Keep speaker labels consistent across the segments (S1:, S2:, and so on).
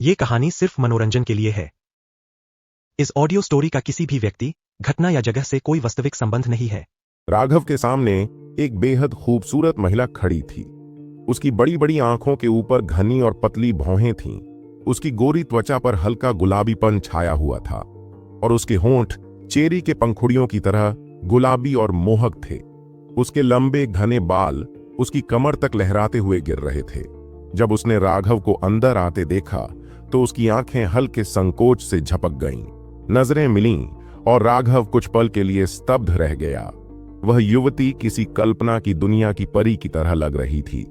S1: ये कहानी सिर्फ मनोरंजन के लिए है। इस ऑडियो स्टोरी का किसी भी व्यक्ति, घटना या जगह से कोई वास्तविक संबंध नहीं है।
S2: राघव के सामने एक बेहद खूबसूरत महिला खड़ी थी। उसकी बड़ी बड़ी आंखों के ऊपर घनी और पतली भौहें थीं। उसकी गोरी त्वचा पर हल्का गुलाबीपन छाया हुआ था और उसके होंठ चेरी के पंखुड़ियों की तरह गुलाबी और मोहक थे। उसके लंबे घने बाल उसकी कमर तक लहराते हुए गिर रहे थे। जब उसने राघव को अंदर आते देखा तो उसकी आंखें हल्के संकोच से झपक गईं। नजरें मिलीं और राघव कुछ पल के लिए स्तब्ध रह गया। वह युवती किसी कल्पना की दुनिया की परी की तरह लग रही थी।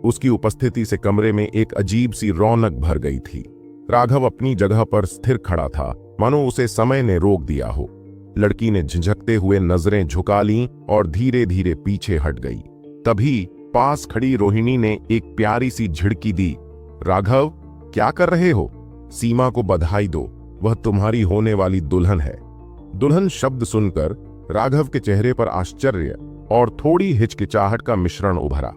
S2: उसकी उपस्थिति से कमरे में एक अजीब सी रौनक भर गई थी। राघव अपनी जगह पर स्थिर खड़ा था, मानो उसे समय ने रोक दिया हो। लड़की ने झिझकते हुए नजरें झुका लीं और धीरे धीरे पीछे हट गई। तभी पास खड़ी रोहिणी ने एक प्यारी सी झिड़की दी। राघव, क्या कर रहे हो? सीमा को बधाई दो, वह तुम्हारी होने वाली दुल्हन है। दुल्हन शब्द सुनकर राघव के चेहरे पर आश्चर्य और थोड़ी हिचकिचाहट का मिश्रण उभरा।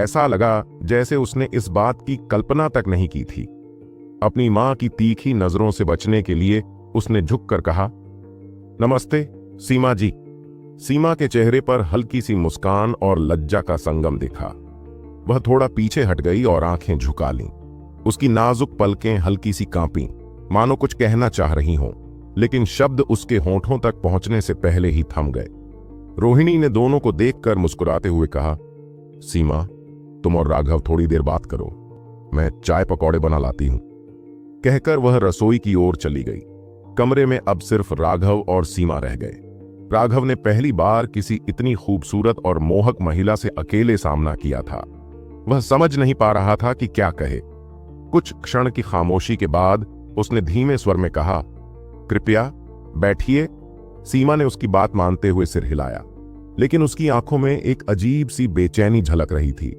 S2: ऐसा लगा जैसे उसने इस बात की कल्पना तक नहीं की थी। अपनी मां की तीखी नजरों से बचने के लिए उसने झुककर कहा, नमस्ते सीमा जी। सीमा के चेहरे पर हल्की सी मुस्कान और लज्जा का संगम दिखा। वह थोड़ा पीछे हट गई और आंखें झुका लीं। उसकी नाजुक पलकें हल्की सी कांपीं, मानो कुछ कहना चाह रही हों, लेकिन शब्द उसके होंठों तक पहुंचने से पहले ही थम गए। रोहिणी ने दोनों को देखकर मुस्कुराते हुए कहा, सीमा, तुम और राघव थोड़ी देर बात करो, मैं चाय पकौड़े बना लाती हूं। कहकर वह रसोई की ओर चली गई। कमरे में अब सिर्फ राघव और सीमा रह गए। राघव ने पहली बार किसी इतनी खूबसूरत और मोहक महिला से अकेले सामना किया था। वह समझ नहीं पा रहा था कि क्या कहे। कुछ क्षण की खामोशी के बाद उसने धीमे स्वर में कहा, कृपया बैठिए। सीमा ने उसकी बात मानते हुए सिर हिलाया, लेकिन उसकी आंखों में एक अजीब सी बेचैनी झलक रही थी।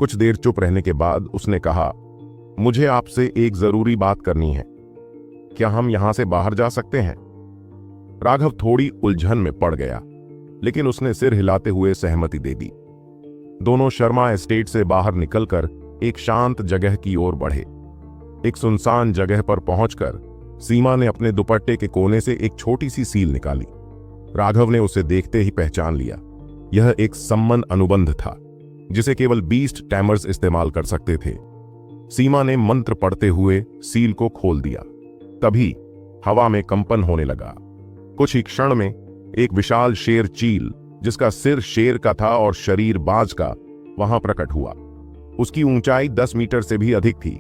S2: कुछ देर चुप रहने के बाद उसने कहा, मुझे आपसे एक जरूरी बात करनी है। क्या हम यहां से बाहर जा सकते हैं? राघव थोड़ी उलझन में पड़ गया, लेकिन उसने सिर हिलाते हुए सहमति दे दी। दोनों शर्मा एस्टेट से बाहर निकलकर एक शांत जगह की ओर बढ़े। एक सुनसान जगह पर पहुंचकर सीमा ने अपने दुपट्टे के कोने से एक छोटी सी सील निकाली। राघव ने उसे देखते ही पहचान लिया। यह एक सम्मन अनुबंध था, जिसे केवल 20 टैमर्स इस्तेमाल कर सकते थे। सीमा ने मंत्र पढ़ते हुए सील को खोल दिया। तभी हवा में कंपन होने लगा। कुछ ही क्षण में एक विशाल शेर चील, जिसका सिर शेर का था और शरीर बाज का, वहां प्रकट हुआ। उसकी ऊंचाई 10 मीटर से भी अधिक थी।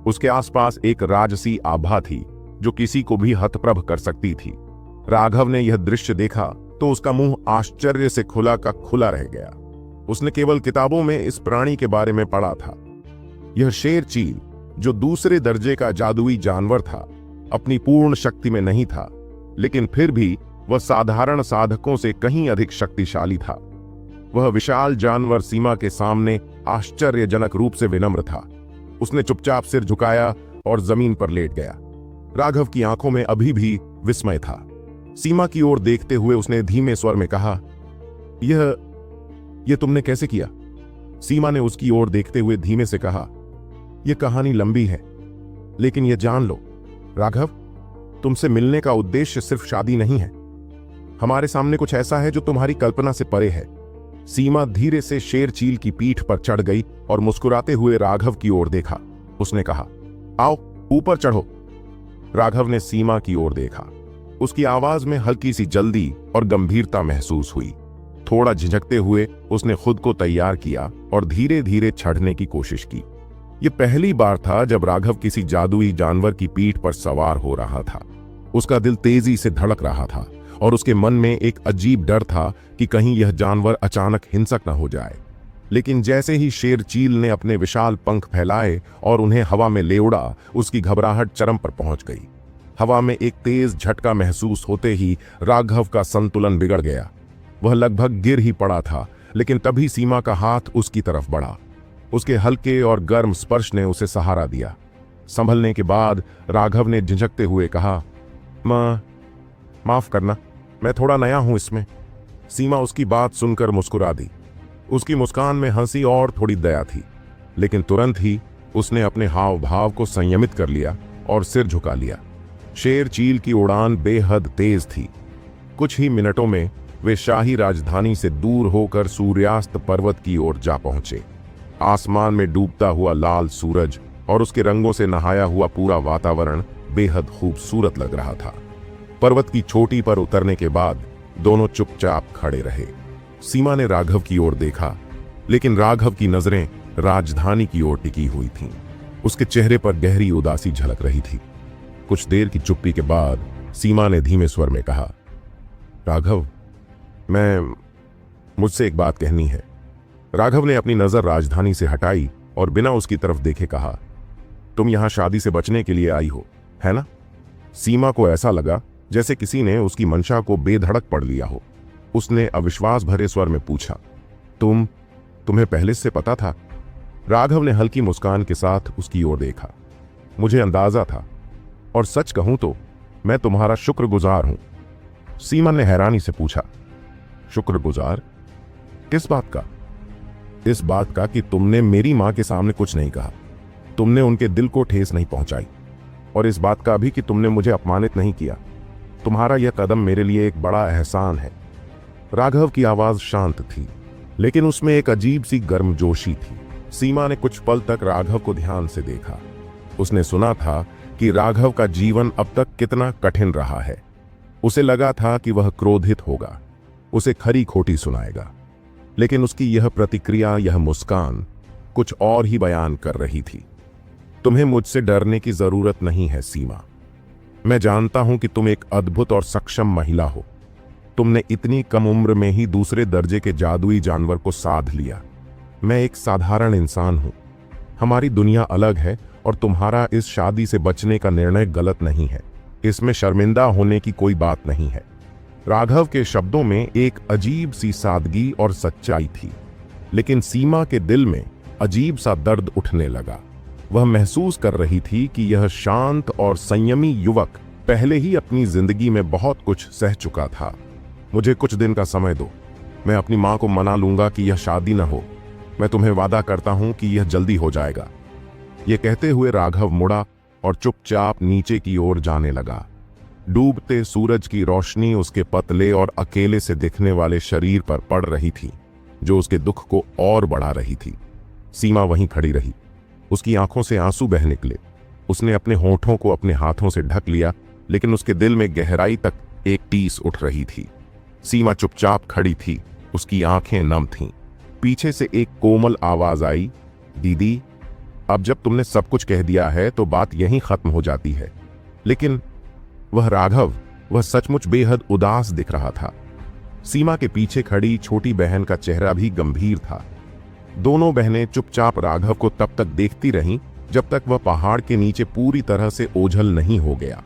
S2: उसके आसपास एक राजसी आभा थी जो किसी को भी हतप्रभ कर सकती थी। राघव ने यह दृश्य देखा तो उसका मुंह आश्चर्य से खुला का खुला रह गया। उसने केवल किताबों में इस प्राणी के बारे में पढ़ा था। यह शेर चील, जो दूसरे दर्जे का जादुई जानवर था, अपनी पूर्ण शक्ति में नहीं था, लेकिन फिर भी वह साधारण साधकों से कहीं अधिक शक्तिशाली था। वह विशाल जानवर सीमा के सामने आश्चर्यजनक रूप से विनम्र था। उसने चुपचाप सिर झुकाया और जमीन पर लेट गया। राघव की आंखों में अभी भी विस्मय था। सीमा की ओर देखते हुए उसने धीमे स्वर में कहा, यह तुमने कैसे किया? सीमा ने उसकी ओर देखते हुए धीमे से कहा, यह कहानी लंबी है, लेकिन यह जान लो राघव, तुमसे मिलने का उद्देश्य सिर्फ शादी नहीं है। हमारे सामने कुछ ऐसा है जो तुम्हारी कल्पना से परे है। सीमा धीरे से शेर चील की पीठ पर चढ़ गई और मुस्कुराते हुए राघव की ओर देखा। उसने कहा, आओ ऊपर चढ़ो। राघव ने सीमा की ओर देखा। उसकी आवाज में हल्की सी जल्दी और गंभीरता महसूस हुई। थोड़ा झिझकते हुए उसने खुद को तैयार किया और धीरे धीरे चढ़ने की कोशिश की। यह पहली बार था जब राघव किसी जादुई जानवर की पीठ पर सवार हो रहा था। उसका दिल तेजी से धड़क रहा था और उसके मन में एक अजीब डर था कि कहीं यह जानवर अचानक हिंसक न हो जाए। लेकिन जैसे ही शेर चील ने अपने विशाल पंख फैलाए और उन्हें हवा में ले उड़ा, उसकी घबराहट चरम पर पहुंच गई। हवा में एक तेज झटका महसूस होते ही राघव का संतुलन बिगड़ गया। वह लगभग गिर ही पड़ा था, लेकिन तभी सीमा का हाथ उसकी तरफ बढ़ा। उसके हल्के और गर्म स्पर्श ने उसे सहारा दिया। संभलने के बाद राघव ने झिझकते हुए कहा, माफ करना, मैं थोड़ा नया हूं इसमें। सीमा उसकी बात सुनकर मुस्कुरा दी। उसकी मुस्कान में हंसी और थोड़ी दया थी, लेकिन तुरंत ही उसने अपने हाव भाव को संयमित कर लिया और सिर झुका लिया। शेर चील की उड़ान बेहद तेज थी। कुछ ही मिनटों में वे शाही राजधानी से दूर होकर सूर्यास्त पर्वत की ओर जा पहुंचे। आसमान में डूबता हुआ लाल सूरज और उसके रंगों से नहाया हुआ पूरा वातावरण बेहद खूबसूरत लग रहा था। पर्वत की चोटी पर उतरने के बाद दोनों चुपचाप खड़े रहे। सीमा ने राघव की ओर देखा, लेकिन राघव की नजरें राजधानी की ओर टिकी हुई थीं। उसके चेहरे पर गहरी उदासी झलक रही थी। कुछ देर की चुप्पी के बाद सीमा ने धीमे स्वर में कहा, राघव, मुझसे एक बात कहनी है। राघव ने अपनी नजर राजधानी से हटाई और बिना उसकी तरफ देखे कहा, तुम यहां शादी से बचने के लिए आई हो, है ना? सीमा को ऐसा लगा जैसे किसी ने उसकी मंशा को बेधड़क पढ़ लिया हो। उसने अविश्वास भरे स्वर में पूछा, तुम्हें पहले से पता था? राघव ने हल्की मुस्कान के साथ उसकी ओर देखा। मुझे अंदाजा था, और सच कहूं तो मैं तुम्हारा शुक्रगुजार हूं। सीमा ने हैरानी से पूछा, शुक्रगुजार? किस बात का? इस बात का कि तुमने मेरी मां के सामने कुछ नहीं कहा, तुमने उनके दिल को ठेस नहीं पहुंचाई, और इस बात का भी कि तुमने मुझे अपमानित नहीं किया। तुम्हारा यह कदम मेरे लिए एक बड़ा एहसान है। राघव की आवाज शांत थी, लेकिन उसमें एक अजीब सी गर्मजोशी थी। सीमा ने कुछ पल तक राघव को ध्यान से देखा। उसने सुना था कि राघव का जीवन अब तक कितना कठिन रहा है। उसे लगा था कि वह क्रोधित होगा, उसे खरी खोटी सुनाएगा, लेकिन उसकी यह प्रतिक्रिया, यह मुस्कान कुछ और ही बयान कर रही थी। तुम्हें मुझसे डरने की जरूरत नहीं है सीमा। मैं जानता हूं कि तुम एक अद्भुत और सक्षम महिला हो। तुमने इतनी कम उम्र में ही दूसरे दर्जे के जादुई जानवर को साध लिया। मैं एक साधारण इंसान हूं। हमारी दुनिया अलग है और तुम्हारा इस शादी से बचने का निर्णय गलत नहीं है। इसमें शर्मिंदा होने की कोई बात नहीं है। राघव के शब्दों में एक अजीब सी सादगी और सच्चाई थी, लेकिन सीमा के दिल में अजीब सा दर्द उठने लगा। वह महसूस कर रही थी कि यह शांत और संयमी युवक पहले ही अपनी जिंदगी में बहुत कुछ सह चुका था। मुझे कुछ दिन का समय दो, मैं अपनी मां को मना लूंगा कि यह शादी न हो। मैं तुम्हें वादा करता हूं कि यह जल्दी हो जाएगा। यह कहते हुए राघव मुड़ा और चुपचाप नीचे की ओर जाने लगा। डूबते सूरज की रोशनी उसके पतले और अकेले से दिखने वाले शरीर पर पड़ रही थी, जो उसके दुख को और बढ़ा रही थी। सीमा वहीं खड़ी रही। उसकी आंखों से आंसू बह निकले। उसने अपने होठों को अपने हाथों से ढक लिया, लेकिन उसके दिल में गहराई तक एक टीस उठ रही थी। सीमा चुपचाप खड़ी थी, उसकी आंखें नम थीं। पीछे से एक कोमल आवाज आई, दीदी, अब जब तुमने सब कुछ कह दिया है तो बात यहीं खत्म हो जाती है। लेकिन वह राघव, वह सचमुच बेहद उदास दिख रहा था। सीमा के पीछे खड़ी छोटी बहन का चेहरा भी गंभीर था। दोनों बहनें चुपचाप राघव को तब तक देखती रहीं जब तक वह पहाड़ के नीचे पूरी तरह से ओझल नहीं हो गया।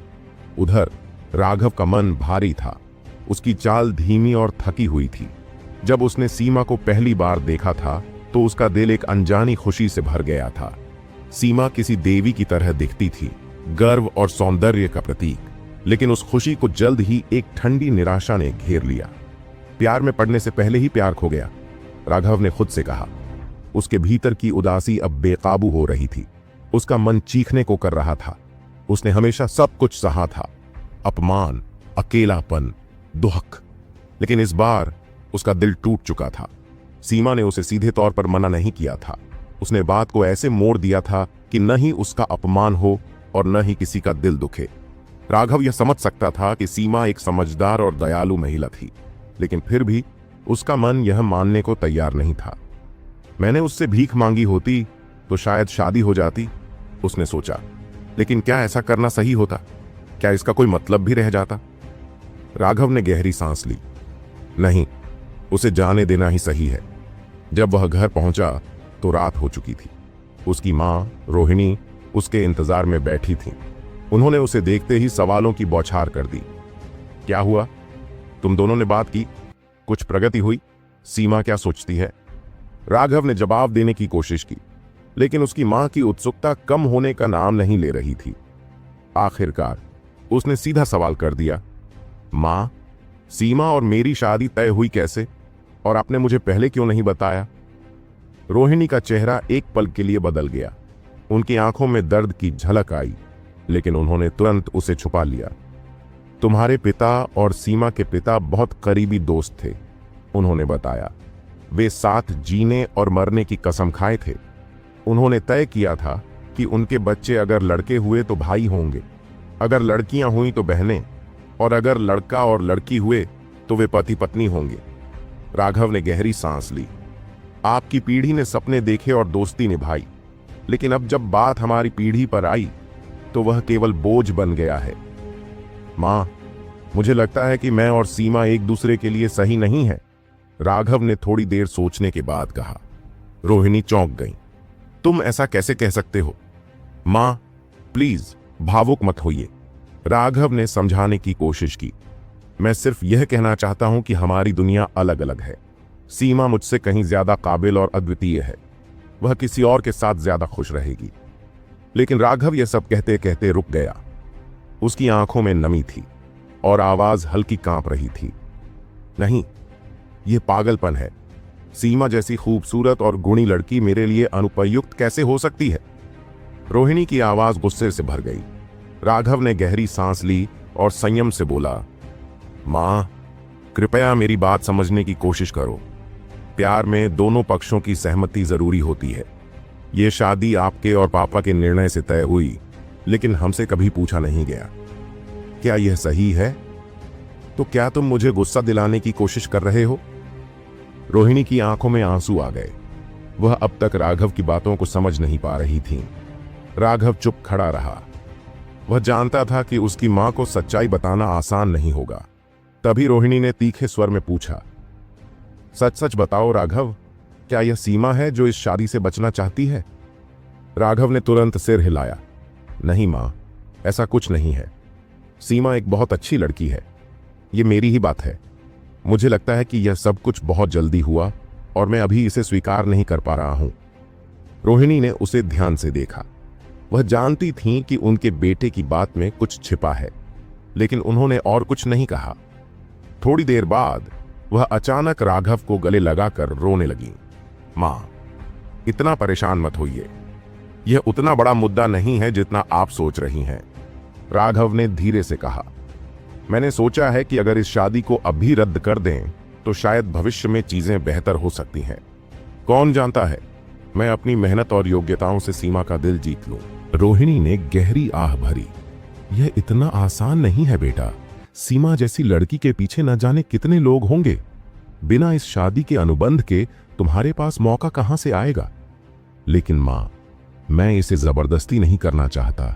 S2: उधर राघव का मन भारी था। उसकी चाल धीमी और थकी हुई थी। जब उसने सीमा को पहली बार देखा था तो उसका दिल एक अनजानी खुशी से भर गया था। सीमा किसी देवी की तरह दिखती थी, गर्व और सौंदर्य का प्रतीक। लेकिन उस खुशी को जल्द ही एक ठंडी निराशा ने घेर लिया। प्यार में पड़ने से पहले ही प्यार खो गया, राघव ने खुद से कहा। उसके भीतर की उदासी अब बेकाबू हो रही थी। उसका मन चीखने को कर रहा था। उसने हमेशा सब कुछ सहा था, अपमान, अकेलापन, दुख, लेकिन इस बार उसका दिल टूट चुका था। सीमा ने उसे सीधे तौर पर मना नहीं किया था। उसने बात को ऐसे मोड़ दिया था कि न ही उसका अपमान हो और न ही किसी का दिल दुखे। राघव यह समझ सकता था कि सीमा एक समझदार और दयालु महिला थी, लेकिन फिर भी उसका मन यह मानने को तैयार नहीं था। मैंने उससे भीख मांगी होती तो शायद शादी हो जाती, उसने सोचा। लेकिन क्या ऐसा करना सही होता? क्या इसका कोई मतलब भी रह जाता? राघव ने गहरी सांस ली। नहीं, उसे जाने देना ही सही है। जब वह घर पहुंचा तो रात हो चुकी थी। उसकी मां रोहिणी उसके इंतजार में बैठी थी। उन्होंने उसे देखते ही सवालों की बौछार कर दी। क्या हुआ? तुम दोनों ने बात की? कुछ प्रगति हुई? सीमा क्या सोचती है? राघव ने जवाब देने की कोशिश की, लेकिन उसकी मां की उत्सुकता कम होने का नाम नहीं ले रही थी। आखिरकार उसने सीधा सवाल कर दिया, मां, सीमा और मेरी शादी तय हुई कैसे, और आपने मुझे पहले क्यों नहीं बताया? रोहिणी का चेहरा एक पल के लिए बदल गया। उनकी आंखों में दर्द की झलक आई, लेकिन उन्होंने तुरंत उसे छुपा लिया। तुम्हारे पिता और सीमा के पिता बहुत करीबी दोस्त थे, उन्होंने बताया। वे साथ जीने और मरने की कसम खाए थे। उन्होंने तय किया था कि उनके बच्चे अगर लड़के हुए तो भाई होंगे, अगर लड़कियां हुई तो बहनें, और अगर लड़का और लड़की हुए तो वे पति पत्नी होंगे। राघव ने गहरी सांस ली। आपकी पीढ़ी ने सपने देखे और दोस्ती निभाई, लेकिन अब जब बात हमारी पीढ़ी पर आई तो वह केवल बोझ बन गया है। मां, मुझे लगता है कि मैं और सीमा एक दूसरे के लिए सही नहीं है, राघव ने थोड़ी देर सोचने के बाद कहा। रोहिणी चौंक गई। तुम ऐसा कैसे कह सकते हो? मां, प्लीज भावुक मत होइए, राघव ने समझाने की कोशिश की। मैं सिर्फ यह कहना चाहता हूं कि हमारी दुनिया अलग अलग है। सीमा मुझसे कहीं ज्यादा काबिल और अद्वितीय है, वह किसी और के साथ ज्यादा खुश रहेगी। लेकिन राघव यह सब कहते कहते रुक गया। उसकी आंखों में नमी थी और आवाज हल्की कांप रही थी। नहीं, यह पागलपन है। सीमा जैसी खूबसूरत और गुणी लड़की मेरे लिए अनुपयुक्त कैसे हो सकती है? रोहिणी की आवाज गुस्से से भर गई। राघव ने गहरी सांस ली और संयम से बोला, मां, कृपया मेरी बात समझने की कोशिश करो। प्यार में दोनों पक्षों की सहमति जरूरी होती है। यह शादी आपके और पापा के निर्णय से तय हुई, लेकिन हमसे कभी पूछा नहीं गया। क्या यह सही है? तो क्या तुम मुझे गुस्सा दिलाने की कोशिश कर रहे हो? रोहिणी की आंखों में आंसू आ गए। वह अब तक राघव की बातों को समझ नहीं पा रही थी। राघव चुप खड़ा रहा। वह जानता था कि उसकी मां को सच्चाई बताना आसान नहीं होगा। तभी रोहिणी ने तीखे स्वर में पूछा, सच सच बताओ राघव, क्या यह सीमा है जो इस शादी से बचना चाहती है? राघव ने तुरंत सिर हिलाया। नहीं मां, ऐसा कुछ नहीं है। सीमा एक बहुत अच्छी लड़की है। यह मेरी ही बात है। मुझे लगता है कि यह सब कुछ बहुत जल्दी हुआ और मैं अभी इसे स्वीकार नहीं कर पा रहा हूं। रोहिणी ने उसे ध्यान से देखा। वह जानती थी कि उनके बेटे की बात में कुछ छिपा है, लेकिन उन्होंने और कुछ नहीं कहा। थोड़ी देर बाद वह अचानक राघव को गले लगाकर रोने लगी। मां, इतना परेशान मत होइए। यह उतना बड़ा मुद्दा नहीं है जितना आप सोच रही हैं, राघव ने धीरे से कहा। मैंने सोचा है कि अगर इस शादी को अभी रद्द कर दें तो शायद भविष्य में चीजें बेहतर हो सकती हैं। कौन जानता है, मैं अपनी मेहनत और योग्यताओं से सीमा का दिल जीत लूं। रोहिणी ने गहरी आह भरी। यह इतना आसान नहीं है बेटा। सीमा जैसी लड़की के पीछे न जाने कितने लोग होंगे। बिना इस शादी के अनुबंध के तुम्हारे पास मौका कहां से आएगा? लेकिन मां, मैं इसे जबरदस्ती नहीं करना चाहता।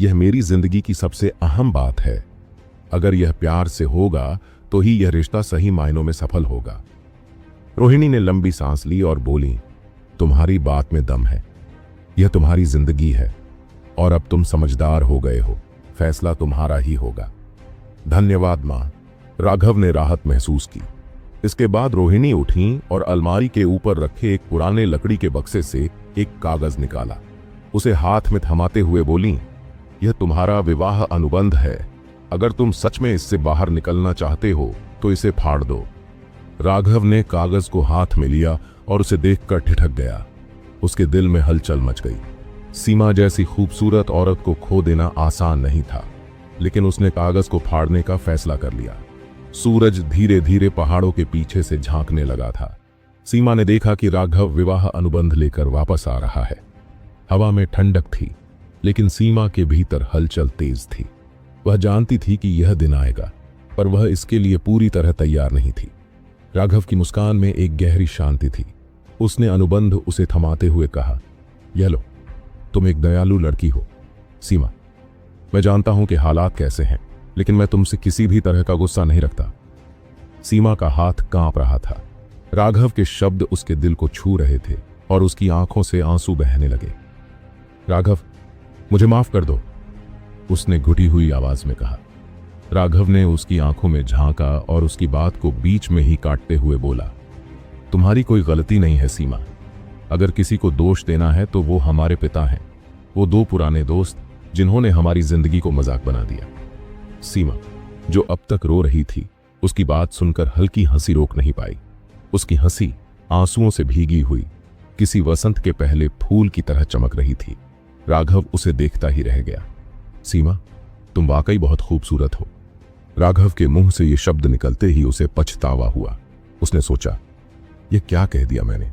S2: यह मेरी जिंदगी की सबसे अहम बात है। अगर यह प्यार से होगा तो ही यह रिश्ता सही मायनों में सफल होगा। रोहिणी ने लंबी सांस ली और बोली, तुम्हारी बात में दम है। यह तुम्हारी जिंदगी है और अब तुम समझदार हो गए हो। फैसला तुम्हारा ही होगा। धन्यवाद मां, राघव ने राहत महसूस की। इसके बाद रोहिणी उठी और अलमारी के ऊपर रखे एक पुराने लकड़ी के बक्से से एक कागज निकाला। उसे हाथ में थमाते हुए बोली, यह तुम्हारा विवाह अनुबंध है। अगर तुम सच में इससे बाहर निकलना चाहते हो तो इसे फाड़ दो। राघव ने कागज को हाथ में लिया और उसे देखकर ठिठक गया। उसके दिल में हलचल मच गई। सीमा जैसी खूबसूरत औरत को खो देना आसान नहीं था, लेकिन उसने कागज को फाड़ने का फैसला कर लिया। सूरज धीरे धीरे पहाड़ों के पीछे से झांकने लगा था। सीमा ने देखा कि राघव विवाह अनुबंध लेकर वापस आ रहा है। हवा में ठंडक थी, लेकिन सीमा के भीतर हलचल तेज थी। वह जानती थी कि यह दिन आएगा, पर वह इसके लिए पूरी तरह तैयार नहीं थी। राघव की मुस्कान में एक गहरी शांति थी। उसने अनुबंध उसे थमाते हुए कहा, यह लो, तुम एक दयालु लड़की हो। सीमा, मैं जानता हूं कि हालात कैसे हैं, लेकिन मैं तुमसे किसी भी तरह का गुस्सा नहीं रखता। सीमा का हाथ कांप रहा था। राघव के शब्द उसके दिल को छू रहे थे और उसकी आंखों से आंसू बहने लगे। राघव, मुझे माफ कर दो, उसने घुटी हुई आवाज में कहा। राघव ने उसकी आंखों में झांका और उसकी बात को बीच में ही काटते हुए बोला, तुम्हारी कोई गलती नहीं है सीमा। अगर किसी को दोष देना है तो वो हमारे पिता हैं, वो दो पुराने दोस्त जिन्होंने हमारी जिंदगी को मजाक बना दिया। सीमा, जो अब तक रो रही थी, उसकी बात सुनकर हल्की हंसी रोक नहीं पाई। उसकी हंसी आंसुओं से भीगी हुई किसी वसंत के पहले फूल की तरह चमक रही थी। राघव उसे देखता ही रह गया। सीमा, तुम वाकई बहुत खूबसूरत हो। राघव के मुंह से ये शब्द निकलते ही उसे पछतावा हुआ। उसने सोचा, यह क्या कह दिया मैंने।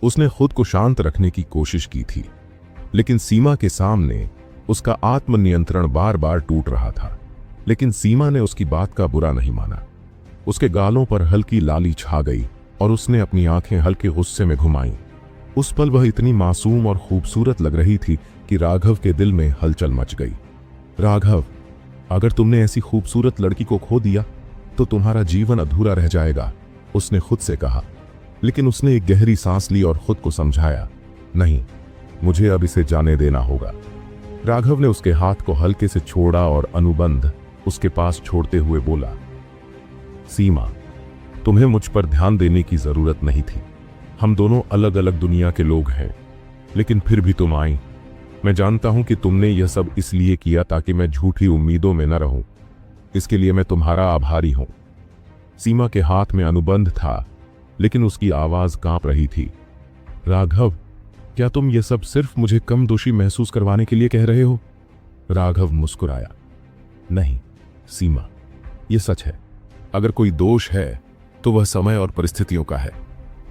S2: उसने खुद को शांत रखने की कोशिश की थी, लेकिन सीमा के सामने उसका आत्मनियंत्रण बार बार टूट रहा था। लेकिन सीमा ने उसकी बात का बुरा नहीं माना। उसके गालों पर हल्की लाली छा गई और उसने अपनी आंखें हल्के गुस्से में घुमाईं। उस पल वह इतनी मासूम और खूबसूरत लग रही थी कि राघव के दिल में हलचल मच गई। राघव, अगर तुमने ऐसी खूबसूरत लड़की को खो दिया तो तुम्हारा जीवन अधूरा रह जाएगा, उसने खुद से कहा। लेकिन उसने एक गहरी सांस ली और खुद को समझाया, नहीं, मुझे अब इसे जाने देना होगा। राघव ने उसके हाथ को हल्के से छोड़ा और अनुबंध उसके पास छोड़ते हुए बोला, सीमा, तुम्हें मुझ पर ध्यान देने की जरूरत नहीं थी। हम दोनों अलग अलग दुनिया के लोग हैं, लेकिन फिर भी तुम आई। मैं जानता हूं कि तुमने यह सब इसलिए किया ताकि मैं झूठी उम्मीदों में न रहूं। इसके लिए मैं तुम्हारा आभारी हूं। सीमा के हाथ में अनुबंध था, लेकिन उसकी आवाज कांप रही थी। राघव, क्या तुम यह सब सिर्फ मुझे कम दोषी महसूस करवाने के लिए कह रहे हो? राघव मुस्कुराया, नहीं सीमा, यह सच है। अगर कोई दोष है तो वह समय और परिस्थितियों का है।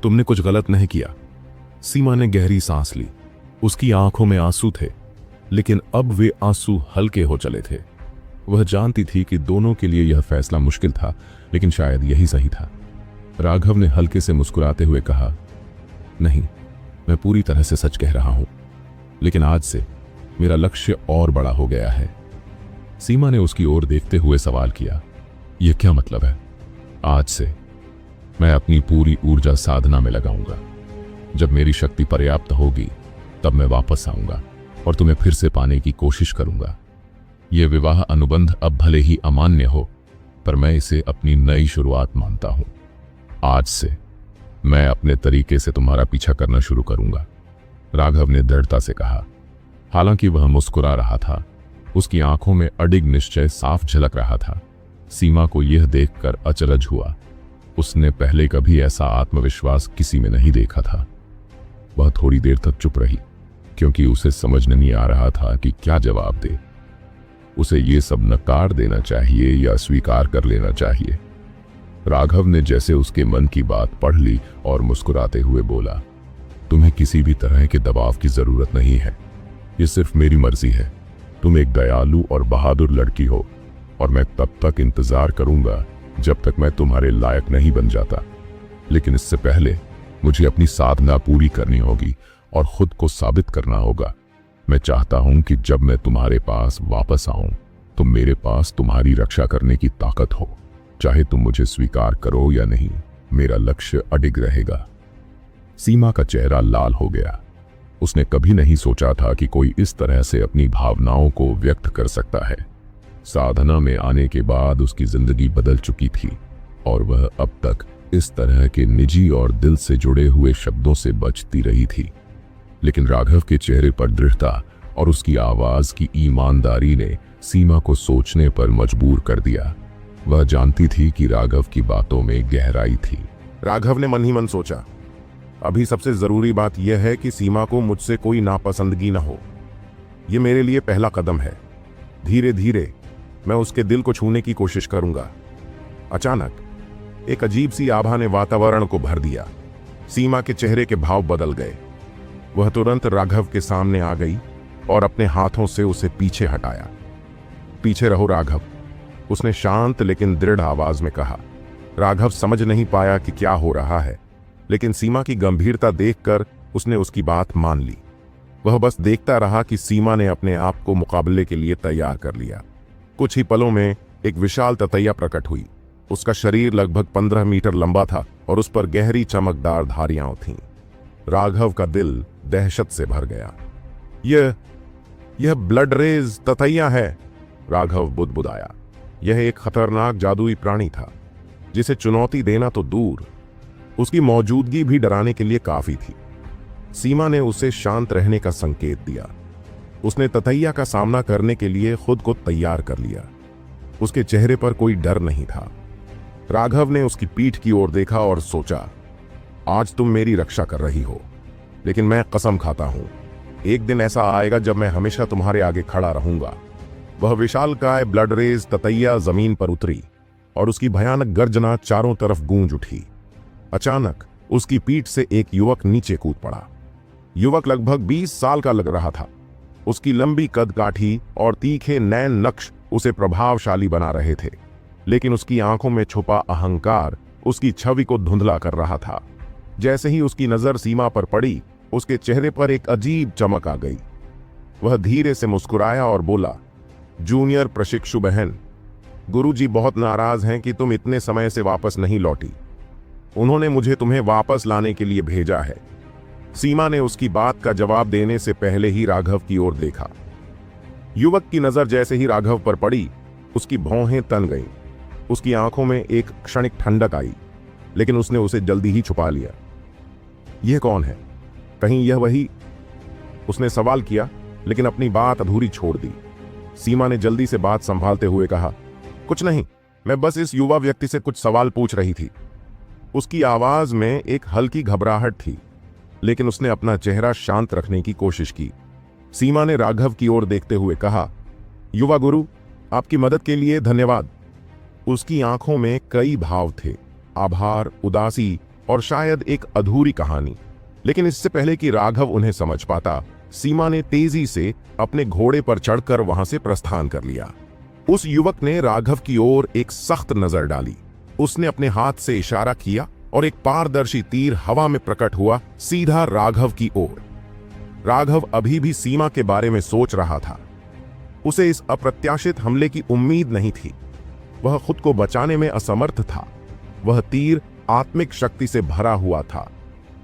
S2: तुमने कुछ गलत नहीं किया। सीमा ने गहरी सांस ली। उसकी आंखों में आंसू थे, लेकिन अब वे आंसू हल्के हो चले थे। वह जानती थी कि दोनों के लिए यह फैसला मुश्किल था, लेकिन शायद यही सही था। राघव ने हल्के से मुस्कुराते हुए कहा, नहीं, मैं पूरी तरह से सच कह रहा हूं, लेकिन आज से मेरा लक्ष्य और बड़ा हो गया है। सीमा ने उसकी ओर देखते हुए सवाल किया, यह क्या मतलब है? आज से मैं अपनी पूरी ऊर्जा साधना में लगाऊंगा। जब मेरी शक्ति पर्याप्त होगी तब मैं वापस आऊंगा और तुम्हें फिर से पाने की कोशिश करूंगा। यह विवाह अनुबंध अब भले ही अमान्य हो, पर मैं इसे अपनी नई शुरुआत मानता हूं। आज से मैं अपने तरीके से तुम्हारा पीछा करना शुरू करूंगा, राघव ने दृढ़ता से कहा। हालांकि वह मुस्कुरा रहा था, उसकी आंखों में अडिग निश्चय साफ झलक रहा था। सीमा को यह देखकर अचरज हुआ। उसने पहले कभी ऐसा आत्मविश्वास किसी में नहीं देखा था। वह थोड़ी देर तक चुप रही, क्योंकि उसे समझ नहीं आ रहा था कि क्या जवाब दे। उसे ये सब नकार देना चाहिए या स्वीकार कर लेना चाहिए। राघव ने जैसे उसके मन की बात पढ़ ली और मुस्कुराते हुए बोला, तुम्हें किसी भी तरह के दबाव की जरूरत नहीं है। ये सिर्फ मेरी मर्जी है। तुम एक दयालु और बहादुर लड़की हो, और मैं तब तक इंतजार करूंगा जब तक मैं तुम्हारे लायक नहीं बन जाता। लेकिन इससे पहले मुझे अपनी साधना पूरी करनी होगी और खुद को साबित करना होगा। मैं चाहता हूं कि जब मैं तुम्हारे पास वापस आऊं तो मेरे पास तुम्हारी रक्षा करने की ताकत हो। चाहे तुम मुझे स्वीकार करो या नहीं, मेरा लक्ष्य अडिग रहेगा। सीमा का चेहरा लाल हो गया। उसने कभी नहीं सोचा था कि कोई इस तरह से अपनी भावनाओं को व्यक्त कर सकता है। साधना में आने के बाद उसकी जिंदगी बदल चुकी थी और वह अब तक इस तरह के निजी और दिल से जुड़े हुए शब्दों से बचती रही थी। लेकिन राघव के चेहरे पर दृढ़ता और उसकी आवाज की ईमानदारी ने सीमा को सोचने पर मजबूर कर दिया। वह जानती थी कि राघव की बातों में गहराई थी। राघव ने मन ही मन सोचा, अभी सबसे जरूरी बात यह है कि सीमा को मुझसे कोई नापसंदगी न हो। यह मेरे लिए पहला कदम है। धीरे धीरे मैं उसके दिल को छूने की कोशिश करूंगा। अचानक एक अजीब सी आभा ने वातावरण को भर दिया। सीमा के चेहरे के भाव बदल गए। वह तुरंत राघव के सामने आ गई और अपने हाथों से उसे पीछे हटाया। पीछे रहो राघव, उसने शांत लेकिन दृढ़ आवाज में कहा। राघव समझ नहीं पाया कि क्या हो रहा है, लेकिन सीमा की गंभीरता देखकर उसने उसकी बात मान ली। वह बस देखता रहा कि सीमा ने अपने आप को मुकाबले के लिए तैयार कर लिया। कुछ ही पलों में एक विशाल ततैया प्रकट हुई। उसका शरीर लगभग 15 मीटर लंबा था और उस पर गहरी चमकदार धारियां थीं। राघव का दिल दहशत से भर गया। यह ब्लड रेज ततैया है, राघव बुदबुदाया। यह एक खतरनाक जादुई प्राणी था, जिसे चुनौती देना तो दूर, उसकी मौजूदगी भी डराने के लिए काफी थी। सीमा ने उसे शांत रहने का संकेत दिया। उसने ततैया का सामना करने के लिए खुद को तैयार कर लिया। उसके चेहरे पर कोई डर नहीं था। राघव ने उसकी पीठ की ओर देखा और सोचा, आज तुम मेरी रक्षा कर रही हो, लेकिन मैं कसम खाता हूं एक दिन ऐसा आएगा जब मैं हमेशा तुम्हारे आगे खड़ा रहूंगा। वह विशालकाय ब्लड रेज ततैया जमीन पर उतरी और उसकी भयानक गर्जना चारों तरफ गूंज उठी। अचानक उसकी पीठ से एक युवक नीचे कूद पड़ा। युवक लगभग 20 साल का लग रहा था। उसकी लंबी कदकाठी और तीखे नैन नक्श उसे प्रभावशाली बना रहे थे, लेकिन उसकी आंखों में छुपा अहंकार उसकी छवि को धुंधला कर रहा था। जैसे ही उसकी नजर सीमा पर पड़ी, उसके चेहरे पर एक अजीब चमक आ गई। वह धीरे से मुस्कुराया और बोला, जूनियर प्रशिक्षु बहन, गुरुजी बहुत नाराज हैं कि तुम इतने समय से वापस नहीं लौटी। उन्होंने मुझे तुम्हें वापस लाने के लिए भेजा है। सीमा ने उसकी बात का जवाब देने से पहले ही राघव की ओर देखा। युवक की नजर जैसे ही राघव पर पड़ी, उसकी भौहें तन गईं। उसकी आंखों में एक क्षणिक ठंडक आई, लेकिन उसने उसे जल्दी ही छुपा लिया। यह कौन है? कहीं यह वही? उसने सवाल किया, लेकिन अपनी बात अधूरी छोड़ दी। सीमा ने जल्दी से बात संभालते हुए कहा, कुछ नहीं, मैं बस इस युवा व्यक्ति से कुछ सवाल पूछ रही थी। उसकी आवाज में एक हल्की घबराहट थी, लेकिन उसने अपना चेहरा शांत रखने की कोशिश की। सीमा ने राघव की ओर देखते हुए कहा, युवा गुरु, आपकी मदद के लिए धन्यवाद। उसकी आंखों में कई भाव थे, आभार, उदासी और शायद एक अधूरी कहानी। लेकिन इससे पहले कि राघव उन्हें समझ पाता, सीमा ने तेजी से अपने घोड़े पर चढ़कर वहां से प्रस्थान कर लिया। उस युवक ने राघव की ओर एक सख्त नजर डाली। उसने अपने हाथ से इशारा किया और एक पारदर्शी तीर हवा में प्रकट हुआ, सीधा राघव की ओर। राघव अभी भी सीमा के बारे में सोच रहा था। उसे इस अप्रत्याशित हमले की उम्मीद नहीं थी। वह खुद को बचाने में असमर्थ था। वह तीर आत्मिक शक्ति से भरा हुआ था।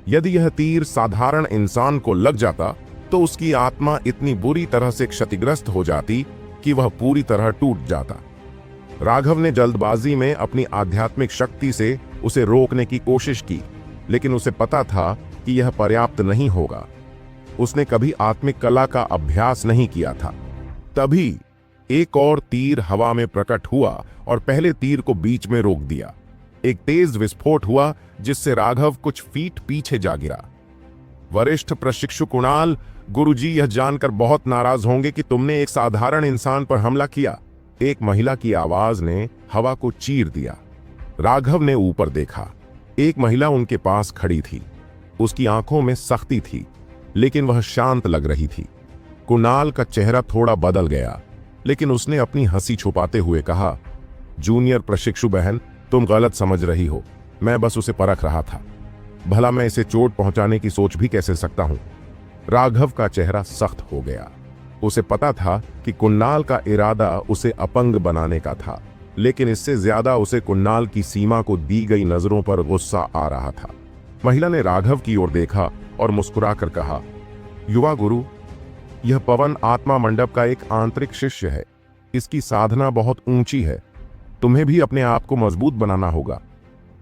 S2: यदि यह तीर साधारण इंसान को लग जाता तो उसकी आत्मा इतनी बुरी तरह से क्षतिग्रस्त हो जाती कि वह पूरी तरह टूट जाता। राघव ने जल्दबाजी में अपनी आध्यात्मिक शक्ति से उसे रोकने की कोशिश की, लेकिन उसे पता था कि यह पर्याप्त नहीं होगा। उसने कभी आत्मिक कला का अभ्यास नहीं किया था। तभी एक और तीर हवा में प्रकट हुआ और पहले तीर को बीच में रोक दिया। एक तेज विस्फोट हुआ, जिससे राघव कुछ फीट पीछे जा गिरा। वरिष्ठ प्रशिक्षु कुणाल, गुरुजी यह जानकर बहुत नाराज होंगे कि तुमने एक साधारण इंसान पर हमला किया। एक महिला की आवाज ने हवा को चीर दिया। राघव ने ऊपर देखा। एक महिला उनके पास खड़ी थी। उसकी आंखों में सख्ती थी, लेकिन वह शांत लग रही थी। कुणाल का चेहरा थोड़ा बदल गया, लेकिन उसने अपनी हंसी छुपाते हुए कहा, जूनियर प्रशिक्षु बहन, तुम गलत समझ रही हो। मैं बस उसे परख रहा था। भला मैं इसे चोट पहुंचाने की सोच भी कैसे सकता हूं? राघव का चेहरा सख्त हो गया। उसे पता था कि कुणाल का इरादा उसे अपंग बनाने का था, लेकिन इससे ज्यादा उसे कुणाल की सीमा को दी गई नजरों पर गुस्सा आ रहा था। महिला ने राघव की ओर देखा और मुस्कुराकर कहा, युवा गुरु, यह पवन आत्मा मंडप का एक आंतरिक शिष्य है। इसकी साधना बहुत ऊंची है। तुम्हें भी अपने आप को मजबूत बनाना होगा।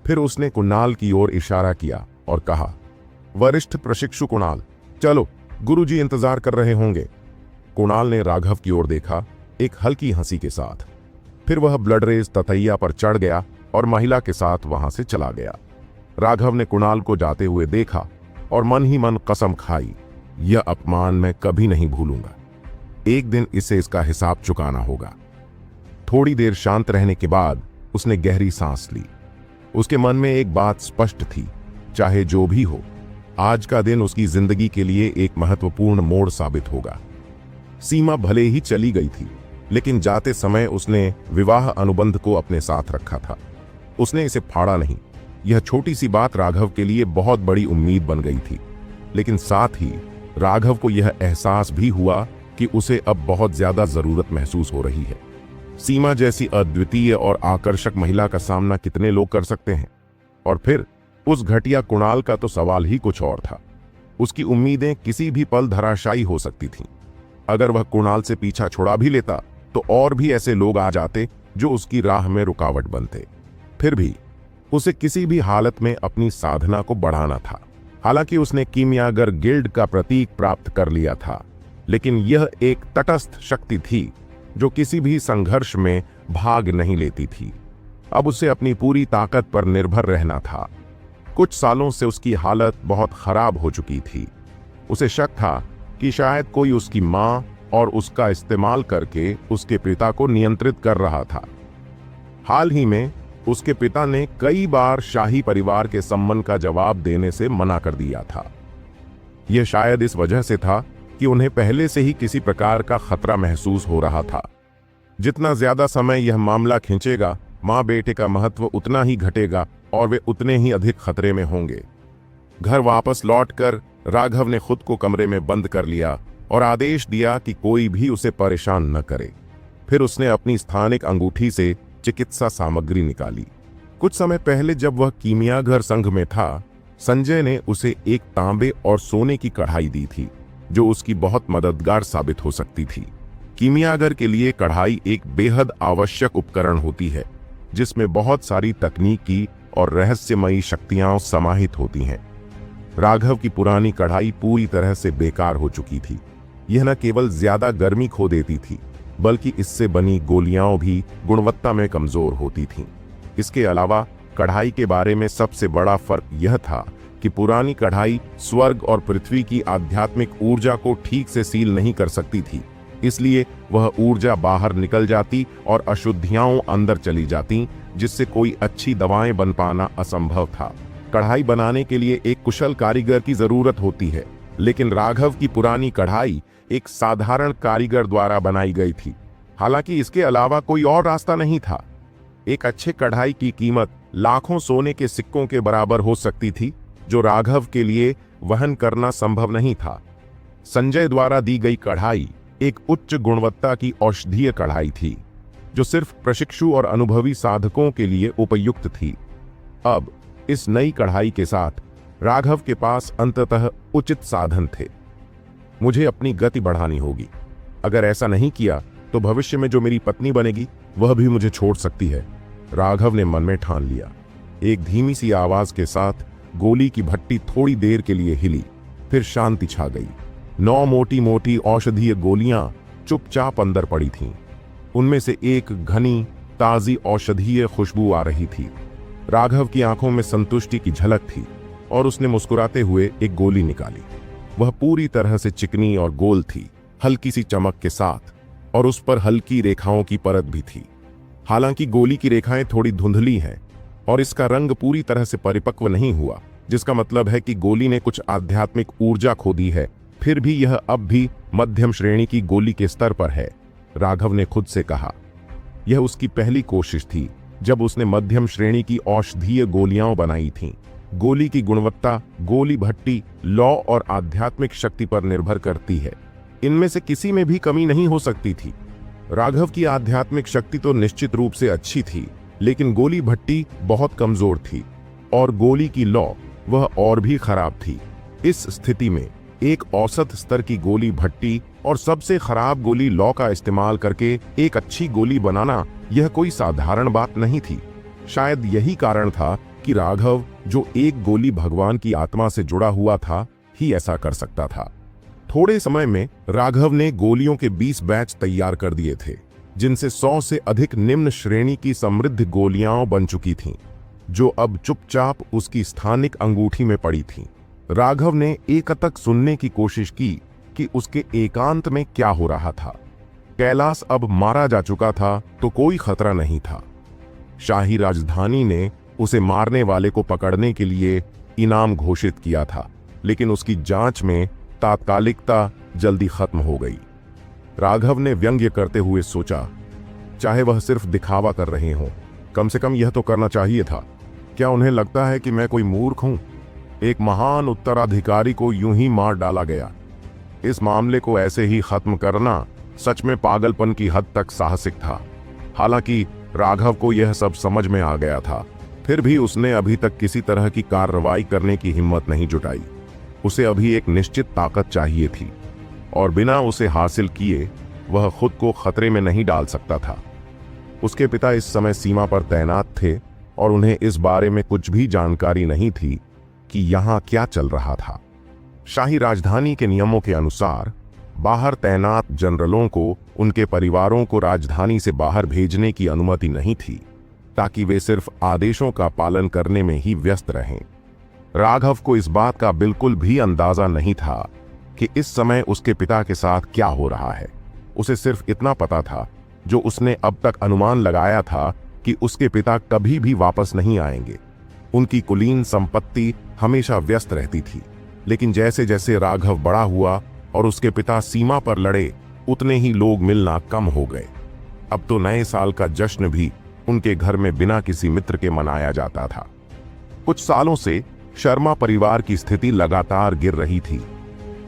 S2: फिर उसने कुणाल की ओर इशारा किया और कहा, वरिष्ठ प्रशिक्षु कुणाल, चलो, गुरुजी इंतजार कर रहे होंगे। कुणाल ने राघव की ओर देखा, एक हल्की हंसी के साथ। फिर वह ब्लड रेस ततैया पर चढ़ गया और महिला के साथ वहां से चला गया। राघव ने कुणाल को जाते हुए देखा और मन ही मन कसम खाई, यह अपमान मैं कभी नहीं भूलूंगा। एक दिन इसे इसका हिसाब चुकाना होगा। थोड़ी देर शांत रहने के बाद उसने गहरी सांस ली। उसके मन में एक बात स्पष्ट थी, चाहे जो भी हो, आज का दिन उसकी जिंदगी के लिए एक महत्वपूर्ण मोड़ साबित होगा। सीमा भले ही चली गई थी, लेकिन जाते समय उसने विवाह अनुबंध को अपने साथ रखा था। उसने इसे फाड़ा नहीं। यह छोटी सी बात राघव के लिए बहुत बड़ी उम्मीद बन गई थी, लेकिन साथ ही राघव को यह एहसास भी हुआ कि उसे अब बहुत ज्यादा जरूरत महसूस हो रही है। सीमा जैसी अद्वितीय और आकर्षक महिला का सामना कितने लोग कर सकते हैं? और फिर उस घटिया कुणाल का तो सवाल ही कुछ और था। उसकी उम्मीदें किसी भी पल धराशायी हो सकती थीं। अगर वह कुणाल से पीछा छुड़ा भी लेता तो और भी ऐसे लोग आ जाते जो उसकी राह में रुकावट बनते। फिर भी उसे किसी भी हालत में अपनी साधना को बढ़ाना था। हालांकि उसने कीमियागर गिल्ड का प्रतीक प्राप्त कर लिया था, लेकिन यह एक तटस्थ शक्ति थी जो किसी भी संघर्ष में भाग नहीं लेती थी। अब उसे अपनी पूरी ताकत पर निर्भर रहना था। कुछ सालों से उसकी हालत बहुत खराब हो चुकी थी। उसे शक था कि शायद कोई उसकी मां और उसका इस्तेमाल करके उसके पिता को नियंत्रित कर रहा था। हाल ही में उसके पिता ने कई बार शाही परिवार के सम्मान का जवाब देने से मना कर दिया था। यह शायद इस वजह से था कि उन्हें पहले से ही किसी प्रकार का खतरा महसूस हो रहा था। जितना ज्यादा समय यह मामला खींचेगा, मां बेटे का महत्व उतना ही घटेगा और वे उतने ही अधिक खतरे में होंगे। घर वापस लौटकर राघव ने खुद को कमरे में बंद कर लिया और आदेश दिया कि कोई भी उसे परेशान न करे। फिर उसने अपनी स्थानिक अंगूठी से चिकित्सा सामग्री निकाली। कुछ समय पहले जब वह कीमियाघर संघ में था, संजय ने उसे एक तांबे और सोने की कढ़ाई दी थी जो उसकी बहुत मददगार साबित हो सकती थी। कीमियाघर के लिए कढ़ाई एक बेहद आवश्यक उपकरण होती है जिसमें बहुत सारी तकनीकी और रहस्यमयी शक्तियां समाहित होती हैं। राघव की पुरानी कढ़ाई पूरी तरह से बेकार हो चुकी थी। यह न केवल ज्यादा गर्मी खो देती थी, बल्कि इससे बनी गोलियां भी गुणवत्ता में कमजोर होती थीं। इसके अलावा कढ़ाई के बारे में सबसे बड़ा फर्क यह था कि पुरानी कढ़ाई स्वर्ग और पृथ्वी की आध्यात्मिक ऊर्जा को ठीक से सील नहीं कर सकती थी, इसलिए वह ऊर्जा बाहर निकल जाती और अशुद्धियां अंदर चली जाती, जिससे कोई अच्छी दवाएं बन पाना असंभव था। कढ़ाई बनाने के लिए एक कुशल कारीगर की जरूरत होती है, लेकिन राघव की पुरानी कढ़ाई एक साधारण कारीगर द्वारा बनाई गई थी। हालांकि इसके अलावा कोई और रास्ता नहीं था। एक अच्छे कढ़ाई की कीमत लाखों सोने के सिक्कों के बराबर हो सकती थी, जो राघव के लिए वहन करना संभव नहीं था। संजय द्वारा दी गई कढ़ाई एक उच्च गुणवत्ता की औषधीय कढ़ाई थी, जो सिर्फ प्रशिक्षु और अनुभवी साधकों के लिए उपयुक्त थी। अब इस नई कढ़ाई के साथ राघव के पास अंततः उचित साधन थे। मुझे अपनी गति बढ़ानी होगी। अगर ऐसा नहीं किया तो भविष्य में जो मेरी पत्नी बनेगी वह भी मुझे छोड़ सकती है, राघव ने मन में ठान लिया। एक धीमी सी आवाज के साथ गोली की भट्टी थोड़ी देर के लिए हिली, फिर शांति छा गई। 9 मोटी मोटी औषधीय गोलियां चुपचाप अंदर पड़ी थीं। उनमें से एक घनी ताजी औषधीय खुशबू आ रही थी। राघव की आंखों में संतुष्टि की झलक थी और उसने मुस्कुराते हुए एक गोली निकाली। वह पूरी तरह से चिकनी और गोल थी, हल्की सी चमक के साथ, और उस पर हल्की रेखाओं की परत भी थी। हालांकि गोली की रेखाएं थोड़ी धुंधली हैं और इसका रंग पूरी तरह से परिपक्व नहीं हुआ, जिसका मतलब है कि गोली ने कुछ आध्यात्मिक ऊर्जा खो दी है। फिर भी यह अब भी मध्यम श्रेणी की गोली के स्तर पर है, राघव ने खुद से कहा। यह उसकी पहली कोशिश थी जब उसने मध्यम श्रेणी की औषधीय गोलियां बनाई थीं। गोली की गुणवत्ता गोली भट्टी, लौ और आध्यात्मिक शक्ति पर निर्भर करती है। इनमें से किसी में भी कमी नहीं हो सकती थी। राघव की आध्यात्मिक शक्ति तो निश्चित रूप से अच्छी थी, लेकिन गोली भट्टी बहुत कमजोर थी और गोली की लौ वह और भी खराब थी। इस स्थिति में एक औसत स्तर की गोली भट्टी और सबसे खराब गोली लौ का इस्तेमाल करके एक अच्छी गोली बनाना यह कोई साधारण बात नहीं थी। शायद यही कारण था कि राघव, जो एक गोली भगवान की आत्मा से जुड़ा हुआ था, ही ऐसा कर सकता था। थोड़े समय में राघव ने गोलियों के 20 बैच तैयार कर दिए थे, जिनसे 100 से अधिक निम्न श्रेणी की समृद्ध गोलियां बन चुकी थीं, जो अब चुपचाप उसकी स्थानिक अंगूठी में पड़ी थीं। राघव ने एकटक सुनने की कोशिश की कि उसके एकांत में क्या हो रहा था। कैलाश अब मारा जा चुका था तो कोई खतरा नहीं था। शाही राजधानी ने उसे मारने वाले को पकड़ने के लिए इनाम घोषित किया था, लेकिन उसकी जांच में तात्कालिकता जल्दी खत्म हो गई। राघव ने व्यंग्य करते हुए सोचा, चाहे वह सिर्फ दिखावा कर रहे हों, कम से कम यह तो करना चाहिए था। क्या उन्हें लगता है कि मैं कोई मूर्ख हूं? एक महान उत्तराधिकारी को यूं ही मार डाला गया। इस मामले को ऐसे ही खत्म करना सच में पागलपन की हद तक साहसिक था। हालांकि राघव को यह सब समझ में आ गया था, फिर भी उसने अभी तक किसी तरह की कार्रवाई करने की हिम्मत नहीं जुटाई। उसे अभी एक निश्चित ताकत चाहिए थी और बिना उसे हासिल किए वह खुद को खतरे में नहीं डाल सकता था। उसके पिता इस समय सीमा पर तैनात थे और उन्हें इस बारे में कुछ भी जानकारी नहीं थी कि यहाँ क्या चल रहा था। शाही राजधानी के नियमों के अनुसार बाहर तैनात जनरलों को उनके परिवारों को राजधानी से बाहर भेजने की अनुमति नहीं थी, ताकि वे सिर्फ आदेशों का पालन करने में ही व्यस्त रहें। राघव को इस बात का बिल्कुल भी अंदाजा नहीं था कि इस समय उसके पिता के साथ क्या हो रहा है। उसे सिर्फ इतना पता था, जो उसने अब तक अनुमान लगाया था, कि उसके पिता कभी भी वापस नहीं आएंगे। उनकी कुलीन संपत्ति हमेशा व्यस्त रहती थी, लेकिन जैसे जैसे राघव बड़ा हुआ और उसके पिता सीमा पर लड़े, उतने ही लोग मिलना कम हो गए। अब तो नए साल का जश्न भी उनके घर में बिना किसी मित्र के मनाया जाता था। कुछ सालों से शर्मा परिवार की स्थिति लगातार गिर रही थी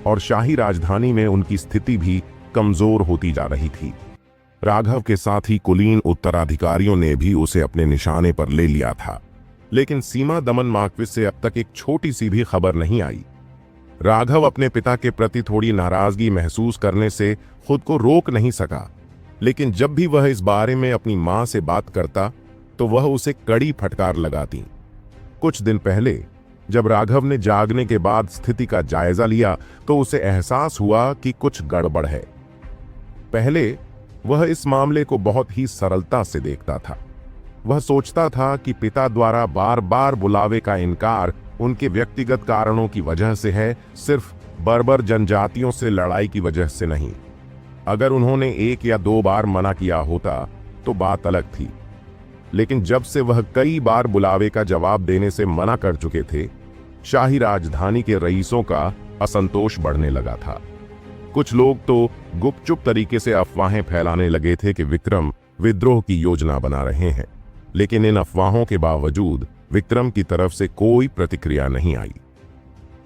S2: और शाही राजधानी में उनकी स्थिति भी कमजोर होती जा रही थी। राघव के साथ ही कुलीन उत्तराधिकारियों ने भी उसे अपने निशाने पर ले लिया था, लेकिन सीमा दमन मार्क्विस से अब तक एक छोटी सी भी खबर नहीं आई। राघव अपने पिता के प्रति थोड़ी नाराजगी महसूस करने से खुद को रोक नहीं सका, लेकिन जब भी वह इस बारे में अपनी मां से बात करता तो वह उसे कड़ी फटकार लगाती। कुछ दिन पहले जब राघव ने जागने के बाद स्थिति का जायजा लिया तो उसे एहसास हुआ कि कुछ गड़बड़ है। पहले वह इस मामले को बहुत ही सरलता से देखता था। वह सोचता था कि पिता द्वारा बार बार बुलावे का इनकार उनके व्यक्तिगत कारणों की वजह से है, सिर्फ बर्बर जनजातियों से लड़ाई की वजह से नहीं। अगर उन्होंने 1 या 2 बार मना किया होता तो बात अलग थी, लेकिन जब से वह कई बार बुलावे का जवाब देने से मना कर चुके थे, शाही राजधानी के रईसों का असंतोष बढ़ने लगा था। कुछ लोग तो गुपचुप तरीके से अफवाहें फैलाने लगे थे कि विक्रम विद्रोह की योजना बना रहे हैं, लेकिन इन अफवाहों के बावजूद विक्रम की तरफ से कोई प्रतिक्रिया नहीं आई।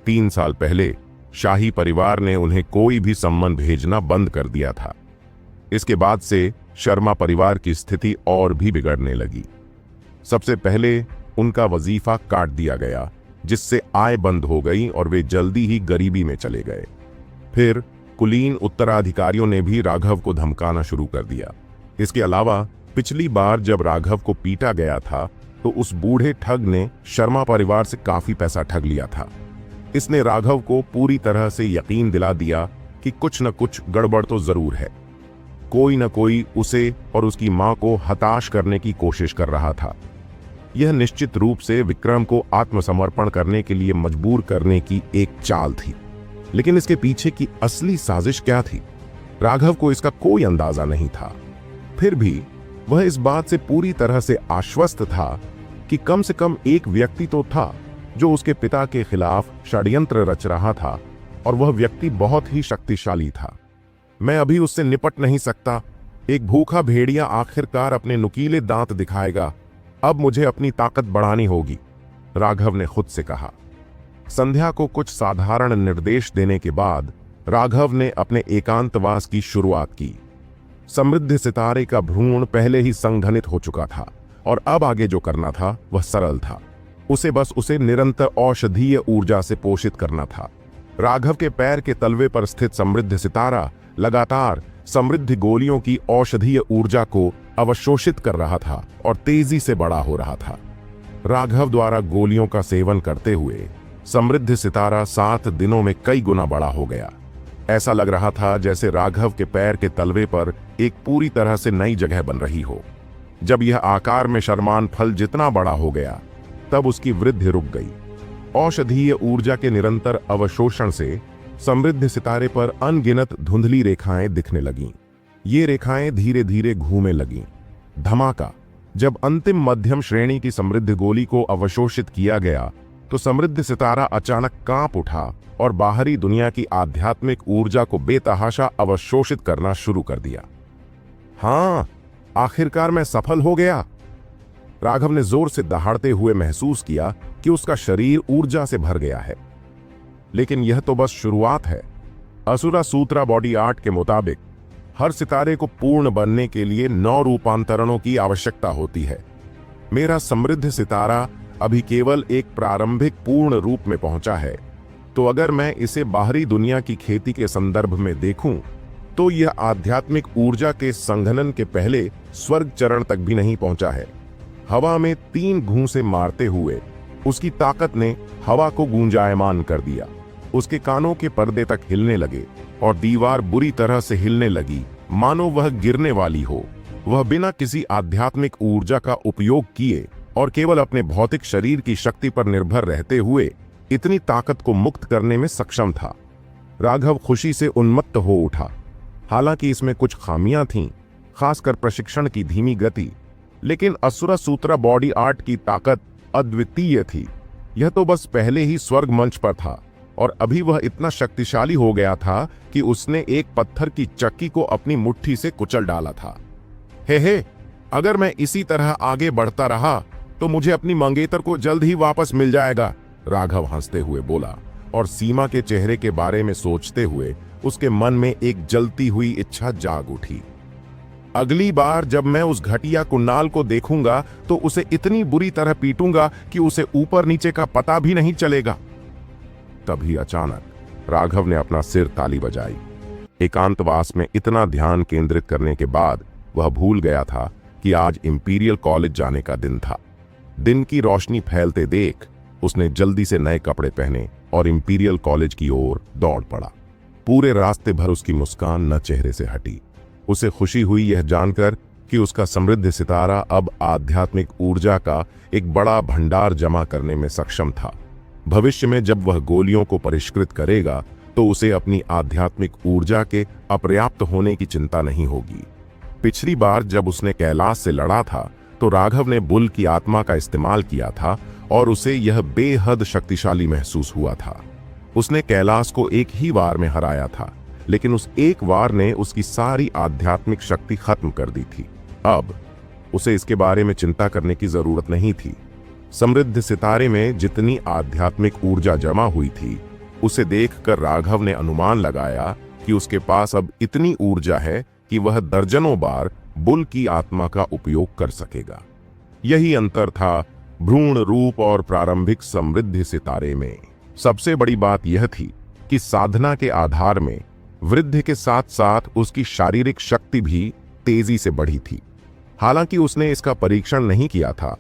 S2: 3 साल पहले शाही परिवार ने उन्हें कोई भी सम्मन भेजना बंद कर दिया था। इसके बाद से शर्मा परिवार की स्थिति और भी बिगड़ने लगी। सबसे पहले उनका वजीफा काट दिया गया, जिससे आय बंद हो गई और वे जल्दी ही गरीबी में चले गए। फिर कुलीन उत्तराधिकारियों ने भी राघव को धमकाना शुरू कर दिया। इसके अलावा पिछली बार जब राघव को पीटा गया था तो उस बूढ़े ठग ने शर्मा परिवार से काफी पैसा ठग लिया था। इसने राघव को पूरी तरह से यकीन दिला दिया कि कुछ न कुछ गड़बड़ तो जरूर है। कोई न कोई उसे और उसकी मां को हताश करने की कोशिश कर रहा था। यह निश्चित रूप से विक्रम को आत्मसमर्पण करने के लिए मजबूर करने की एक चाल थी, लेकिन इसके पीछे की असली साजिश क्या थी, राघव को इसका कोई अंदाजा नहीं था। फिर भी वह इस बात से पूरी तरह से आश्वस्त था कि कम से कम एक व्यक्ति तो था जो उसके पिता के खिलाफ षड्यंत्र रच रहा था, और वह व्यक्ति बहुत ही शक्तिशाली था। मैं अभी उससे निपट नहीं सकता। एक भूखा भेड़िया आखिरकार अपने नुकीले दांत दिखाएगा। अब मुझे अपनी ताकत बढ़ानी होगी, राघव ने खुद से कहा। संध्या को कुछ साधारण निर्देश देने के बाद राघव ने अपने एकांतवास की शुरुआत की। समृद्ध सितारे का भ्रूण पहले ही संघनित हो चुका था और अब आगे जो करना था वह सरल था। उसे निरंतर औषधीय ऊर्जा से पोषित करना था। राघव के पैर के तलवे पर स्थित समृद्ध सितारा लगातार समृद्ध गोलियों की औषधीय ऊर्जा को अवशोषित कर रहा था और तेजी से बड़ा हो रहा था। राघव द्वारा गोलियों का सेवन करते हुए समृद्ध सितारा 7 दिनों में कई गुना बड़ा हो गया। ऐसा लग रहा था जैसे राघव के पैर के तलवे पर एक पूरी तरह से नई जगह बन रही हो। जब यह आकार में शर्मान फल जितना बड़ा हो गया, तब उसकी वृद्धि रुक गई। औषधीय ऊर्जा के निरंतर अवशोषण से समृद्ध सितारे पर अनगिनत धुंधली रेखाएं दिखने लगीं। ये रेखाएं धीरे धीरे घूमने लगीं। धमाका! जब अंतिम मध्यम श्रेणी की समृद्ध गोली को अवशोषित किया गया तो समृद्ध सितारा अचानक कांप उठा और बाहरी दुनिया की आध्यात्मिक ऊर्जा को बेतहाशा अवशोषित करना शुरू कर दिया। हाँ, आखिरकार मैं सफल हो गया। राघव ने जोर से दहाड़ते हुए महसूस किया कि उसका शरीर ऊर्जा से भर गया है। लेकिन यह तो बस शुरुआत है। असुरा सूत्रा बॉडी आर्ट के मुताबिक हर सितारे को पूर्ण बनने के लिए 9 रूपांतरणों की आवश्यकता होती है। मेरा समृद्ध सितारा अभी केवल एक प्रारंभिक पूर्ण रूप में पहुंचा है, तो अगर मैं इसे बाहरी दुनिया की खेती के संदर्भ में देखूं तो यह आध्यात्मिक ऊर्जा के संघनन के पहले स्वर्ग चरण तक भी नहीं पहुंचा है। हवा में 3 घूंसे मारते हुए उसकी ताकत ने हवा को गूंजायमान कर दिया। उसके कानों के पर्दे तक हिलने लगे और दीवार बुरी तरह से हिलने लगी, मानो वह गिरने वाली हो। वह बिना किसी आध्यात्मिक ऊर्जा का उपयोग किए और केवल अपने भौतिक शरीर की शक्ति पर निर्भर रहते हुए इतनी ताकत को मुक्त करने में सक्षम था। राघव खुशी से उन्मत्त हो उठा। हालांकि इसमें कुछ खामियां थीं, खासकर प्रशिक्षण की धीमी गति, लेकिन असुरा सूत्रा बॉडी आर्ट की ताकत अद्वितीय थी। यह तो बस पहले ही स्वर्ग मंच पर था और अभी वह इतना शक्तिशाली हो गया था कि उसने एक पत्थर की चक्की को अपनी मुट्ठी से कुचल डाला था। हे, अगर मैं इसी तरह आगे बढ़ता रहा तो मुझे अपनी मंगेतर को जल्द ही वापस मिल जाएगा, राघव हंसते हुए बोला। और सीमा के चेहरे के बारे में सोचते हुए उसके मन में एक जलती हुई इच्छा जाग उठी। अगली बार जब मैं उस घटिया कुणाल को देखूंगा तो उसे इतनी बुरी तरह पीटूंगा कि उसे ऊपर नीचे का पता भी नहीं चलेगा। तभी अचानक राघव ने अपना सिर ताली बजाई। एकांतवास में इतना ध्यान केंद्रित करने के बाद वह भूल गया था कि आज इंपीरियल कॉलेज जाने का दिन था। दिन की रोशनी फैलते देख उसने जल्दी से नए कपड़े पहने और इंपीरियल कॉलेज की ओर दौड़ पड़ा। पूरे रास्ते भर उसकी मुस्कान न चेहरे से हटी। उसे खुशी हुई यह जानकर कि उसका समृद्ध सितारा अब आध्यात्मिक ऊर्जा का एक बड़ा भंडार जमा करने में सक्षम था। भविष्य में जब वह गोलियों को परिष्कृत करेगा तो उसे अपनी आध्यात्मिक ऊर्जा के अपर्याप्त होने की चिंता नहीं होगी। पिछली बार जब उसने कैलाश से लड़ा था तो राघव ने बुल की आत्मा का इस्तेमाल किया था और उसे यह बेहद शक्तिशाली महसूस हुआ था। उसने कैलाश को एक ही वार में हराया था, लेकिन उस एक वार ने उसकी सारी आध्यात्मिक शक्ति खत्म कर दी थी। अब उसे इसके बारे में चिंता करने की जरूरत नहीं थी। समृद्ध सितारे में जितनी आध्यात्मिक ऊर्जा जमा हुई थी, उसे देखकर राघव ने अनुमान लगाया कि उसके पास अब इतनी ऊर्जा है कि वह दर्जनों बार बुल की आत्मा का उपयोग कर सकेगा। यही अंतर था भ्रूण रूप और प्रारंभिक समृद्ध सितारे में। सबसे बड़ी बात यह थी कि साधना के आधार में वृद्धि के साथ साथ उसकी शारीरिक शक्ति भी तेजी से बढ़ी थी। हालांकि उसने इसका परीक्षण नहीं किया था,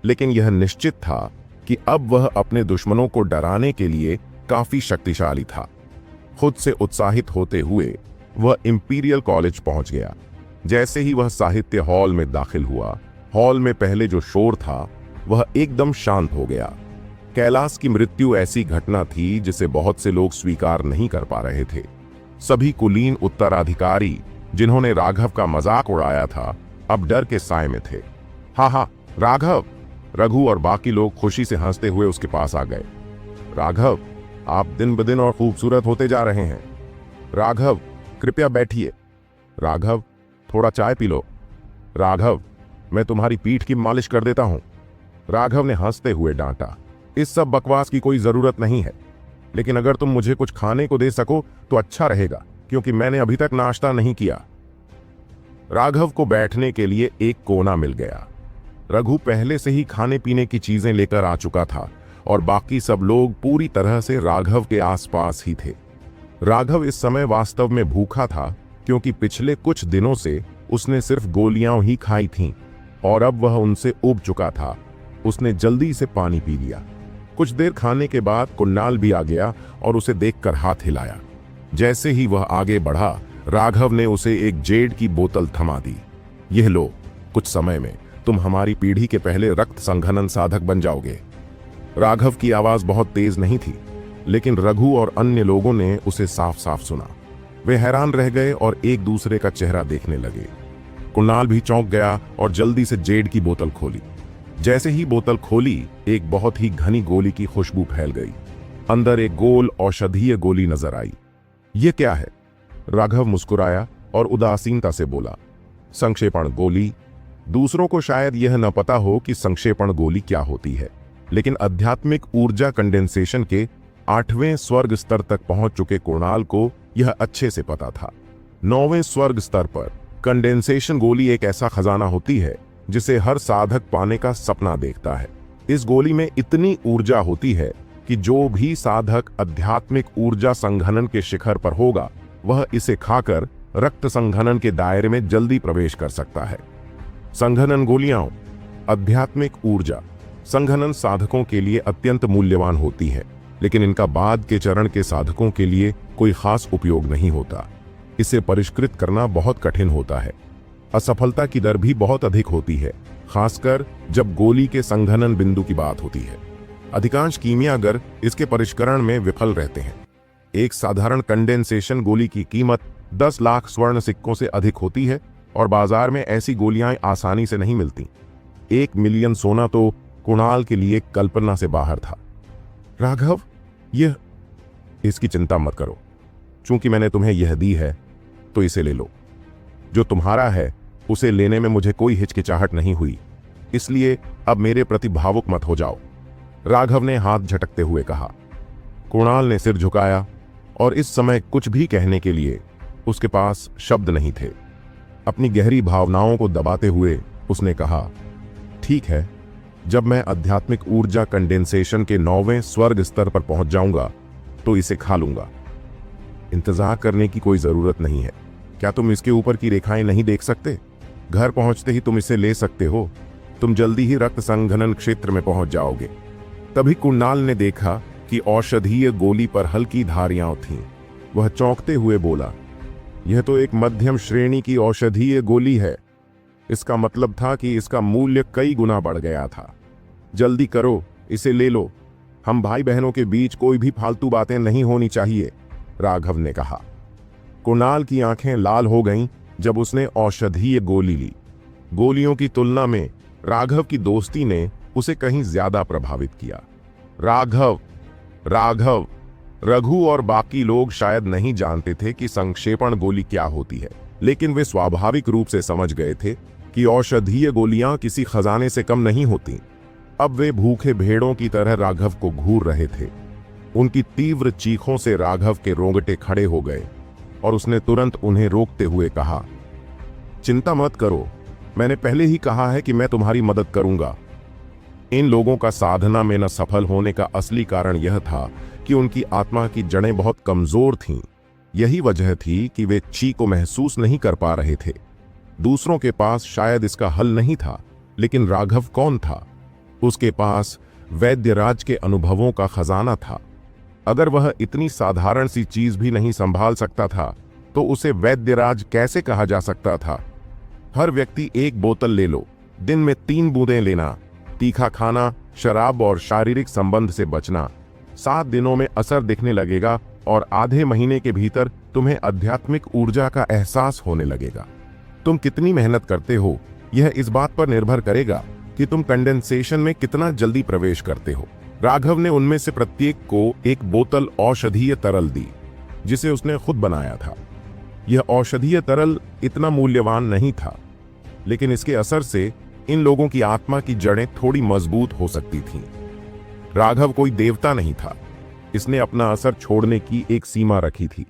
S2: लेकिन यह निश्चित था कि अब वह अपने दुश्मनों को डराने के लिए काफी शक्तिशाली था। खुद से उत्साहित होते हुए वह इंपीरियल कॉलेज पहुंच गया। जैसे ही वह साहित्य हॉल में दाखिल हुआ, हॉल में पहले जो शोर था वह एकदम शांत हो गया। कैलाश की मृत्यु ऐसी घटना थी जिसे बहुत से लोग स्वीकार नहीं कर पा रहे थे। सभी कुलीन उत्तराधिकारी जिन्होंने राघव का मजाक उड़ाया था, अब डर के साए में थे। हाँ, राघव, रघु और बाकी लोग खुशी से हंसते हुए उसके पास आ गए। राघव, आप दिन ब दिन और खूबसूरत होते जा रहे हैं। राघव, कृपया बैठिए। राघव, थोड़ा चाय पी लो। राघव, मैं तुम्हारी पीठ की मालिश कर देता हूं। राघव ने हंसते हुए डांटा। इस सब बकवास की कोई जरूरत नहीं है, लेकिन अगर तुम मुझे कुछ खाने को दे सको तो अच्छा रहेगा, क्योंकि मैंने अभी तक नाश्ता नहीं किया। राघव को बैठने के लिए एक कोना मिल गया। रघु पहले से ही खाने पीने की चीजें लेकर आ चुका था और बाकी सब लोग पूरी तरह से राघव के आसपास ही थे। राघव इस समय वास्तव में भूखा था, क्योंकि पिछले कुछ दिनों से उसने सिर्फ गोलियां ही खाई थीं और अब वह उनसे उब चुका था। उसने जल्दी से पानी पी लिया। कुछ देर खाने के बाद कुणाल भी आ गया और उसे देखकर हाथ हिलाया। जैसे ही वह आगे बढ़ा, राघव ने उसे एक जेड की बोतल थमा दी। यह लो, कुछ समय में तुम हमारी पीढ़ी के पहले रक्त संघनन साधक बन जाओगे। राघव की आवाज बहुत तेज नहीं थी, लेकिन रघु और अन्य लोगों ने उसे साफ साफ सुना। वे हैरान रह गए और एक दूसरे का चेहरा देखने लगे। कुणाल भी चौंक गया और जल्दी से जेड की बोतल खोली। जैसे ही बोतल खोली, एक बहुत ही घनी गोली की खुशबू फैल गई। अंदर एक गोल औषधीय गोली नजर आई। ये क्या है? राघव मुस्कुराया और उदासीनता से बोला, संक्षेपण गोली। दूसरों को शायद यह न पता हो कि संक्षेपण गोली क्या होती है, लेकिन आध्यात्मिक ऊर्जा कंडेंसेशन के 8वें स्वर्ग स्तर तक पहुंच चुके कुणाल को यह अच्छे से पता था। 9वें स्वर्ग स्तर पर कंडेंसेशन गोली एक ऐसा खजाना होती है जिसे हर साधक पाने का सपना देखता है। इस गोली में इतनी ऊर्जा होती है कि जो भी साधक आध्यात्मिक ऊर्जा संघनन के शिखर पर होगा, वह इसे खाकर रक्त संघनन के दायरे में जल्दी प्रवेश कर सकता है। संघनन गोलियां आध्यात्मिक ऊर्जा संघनन साधकों के लिए अत्यंत मूल्यवान होती है, लेकिन इनका बाद के चरण के साधकों के लिए कोई खास उपयोग नहीं होता। इसे परिष्कृत करना बहुत कठिन होता है। असफलता की दर भी बहुत अधिक होती है, खासकर जब गोली के संघनन बिंदु की बात होती है। अधिकांश कीमियागर इसके परिष्करण में विफल रहते हैं। एक साधारण कंडेंसेशन गोली की कीमत 10 लाख स्वर्ण सिक्कों से अधिक होती है और बाजार में ऐसी गोलियां आसानी से नहीं मिलती। 1 मिलियन सोना तो कुणाल के लिए कल्पना से बाहर था। राघव, इसकी चिंता मत करो। चूंकि मैंने तुम्हें यह दी है तो इसे ले लो। जो तुम्हारा है उसे लेने में मुझे कोई हिचकिचाहट नहीं हुई, इसलिए अब मेरे प्रति भावुक मत हो जाओ, राघव ने हाथ झटकते हुए कहा। कुणाल ने सिर झुकाया और इस समय कुछ भी कहने के लिए उसके पास शब्द नहीं थे। अपनी गहरी भावनाओं को दबाते हुए उसने कहा, ठीक है, जब मैं आध्यात्मिक ऊर्जा कंडेंसेशन के 9वें स्वर्ग स्तर पर पहुंच जाऊंगा तो इसे खा लूंगा। इंतजार करने की कोई जरूरत नहीं है। क्या तुम इसके ऊपर की रेखाएं नहीं देख सकते? घर पहुंचते ही तुम इसे ले सकते हो। तुम जल्दी ही रक्त संघनन क्षेत्र में पहुंच जाओगे। तभी कुणाल ने देखा कि औषधीय गोली पर हल्की धारियां थीं। वह चौंकते हुए बोला, यह तो एक मध्यम श्रेणी की औषधीय गोली है। इसका मतलब था कि इसका मूल्य कई गुना बढ़ गया था। जल्दी करो, इसे ले लो। हम भाई बहनों के बीच कोई भी फालतू बातें नहीं होनी चाहिए, राघव ने कहा। कुणाल की आंखें लाल हो गईं जब उसने औषधीय गोली ली। गोलियों की तुलना में राघव की दोस्ती ने उसे कहीं ज्यादा प्रभावित किया। राघव, रघु और बाकी लोग शायद नहीं जानते थे कि संक्षेपण गोली क्या होती है, लेकिन वे स्वाभाविक रूप से समझ गए थे कि औषधीय गोलियां किसी खजाने से कम नहीं होती। अब वे भूखे भेड़ों की तरह राघव को घूर रहे थे। उनकी तीव्र चीखों से राघव के रोंगटे खड़े हो गए और उसने तुरंत उन्हें रोकते हुए कहा, चिंता मत करो, मैंने पहले ही कहा है कि मैं तुम्हारी मदद करूंगा। इन लोगों का साधना में न सफल होने का असली कारण यह था कि उनकी आत्मा की जड़ें बहुत कमजोर थीं। यही वजह थी कि वे ची को महसूस नहीं कर पा रहे थे। दूसरों के पास शायद इसका हल नहीं था, लेकिन राघव कौन था? उसके पास वैद्यराज के अनुभवों का खजाना था। अगर वह इतनी साधारण सी चीज भी नहीं संभाल सकता था तो उसे वैद्यराज कैसे कहा जा सकता था? हर व्यक्ति 1 बोतल ले लो, दिन में 3 बूंदें लेना, तीखा खाना, शराब और शारीरिक संबंध से बचना। 7 दिनों में असर दिखने लगेगा और आधे महीने के भीतर तुम्हें आध्यात्मिक ऊर्जा का एहसास होने लगेगा। तुम कितनी मेहनत करते हो यह इस बात पर निर्भर करेगा कि तुम कंडेंसेशन में कितना जल्दी प्रवेश करते हो। राघव ने उनमें से प्रत्येक को 1 बोतल औषधीय तरल दी, जिसे उसने खुद बनाया था। यह औषधीय तरल इतना मूल्यवान नहीं था, लेकिन इसके असर से इन लोगों की आत्मा की जड़ें थोड़ी मजबूत हो सकती थीं। राघव कोई देवता नहीं था। इसने अपना असर छोड़ने की एक सीमा रखी थी।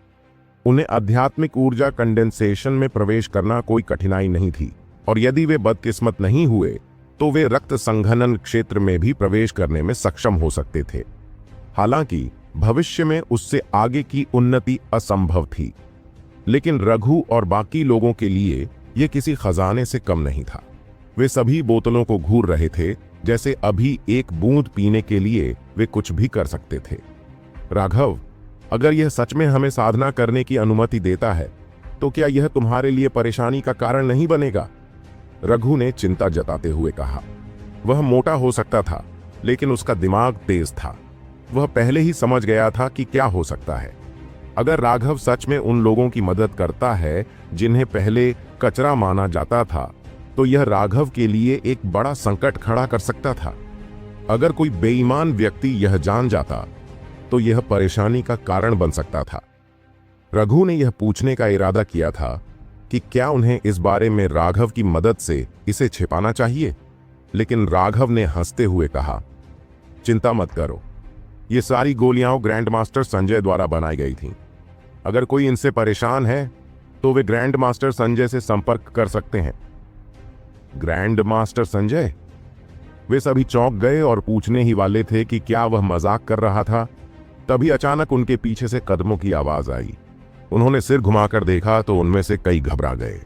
S2: उन्हें आध्यात्मिक ऊर्जा कंडेंसेशन में प्रवेश करना कोई कठिनाई नहीं थी, और यदि वे बदकिस्मत नहीं हुए तो वे रक्त संघनन क्षेत्र में भी प्रवेश करने में सक्षम हो सकते थे। हालांकि भविष्य में उससे आगे की उन्नति असंभव थी, लेकिन रघु और बाकी लोगों के लिए यह किसी खजाने से कम नहीं था। वे सभी बोतलों को घूर रहे थे जैसे अभी 1 बूंद पीने के लिए वे कुछ भी कर सकते थे। राघव, अगर यह सच में हमें साधना करने की अनुमति देता है तो क्या यह तुम्हारे लिए परेशानी का कारण नहीं बनेगा? रघु ने चिंता जताते हुए कहा। वह मोटा हो सकता था, लेकिन उसका दिमाग तेज था। वह पहले ही समझ गया था कि क्या हो सकता है। अगर राघव सच में उन लोगों की मदद करता है जिन्हें पहले कचरा माना जाता था, तो यह राघव के लिए एक बड़ा संकट खड़ा कर सकता था। अगर कोई बेईमान व्यक्ति यह जान जाता तो यह परेशानी का कारण बन सकता था। रघु ने यह पूछने का इरादा किया था कि क्या उन्हें इस बारे में राघव की मदद से इसे छिपाना चाहिए, लेकिन राघव ने हंसते हुए कहा, चिंता मत करो, ये सारी गोलियां ग्रैंड मास्टर संजय द्वारा बनाई गई थीं। अगर कोई इनसे परेशान है तो वे ग्रैंड मास्टर संजय से संपर्क कर सकते हैं। Grand master Sanjay? वे सभी चौंक गए और पूछने ही वाले थे कि क्या वह मजाक कर रहा था। तभी अचानक उनके पीछे से कदमों की आवाज आई। उन्होंने सिर घुमाकर देखा तो उनमें से कई घबरा गए।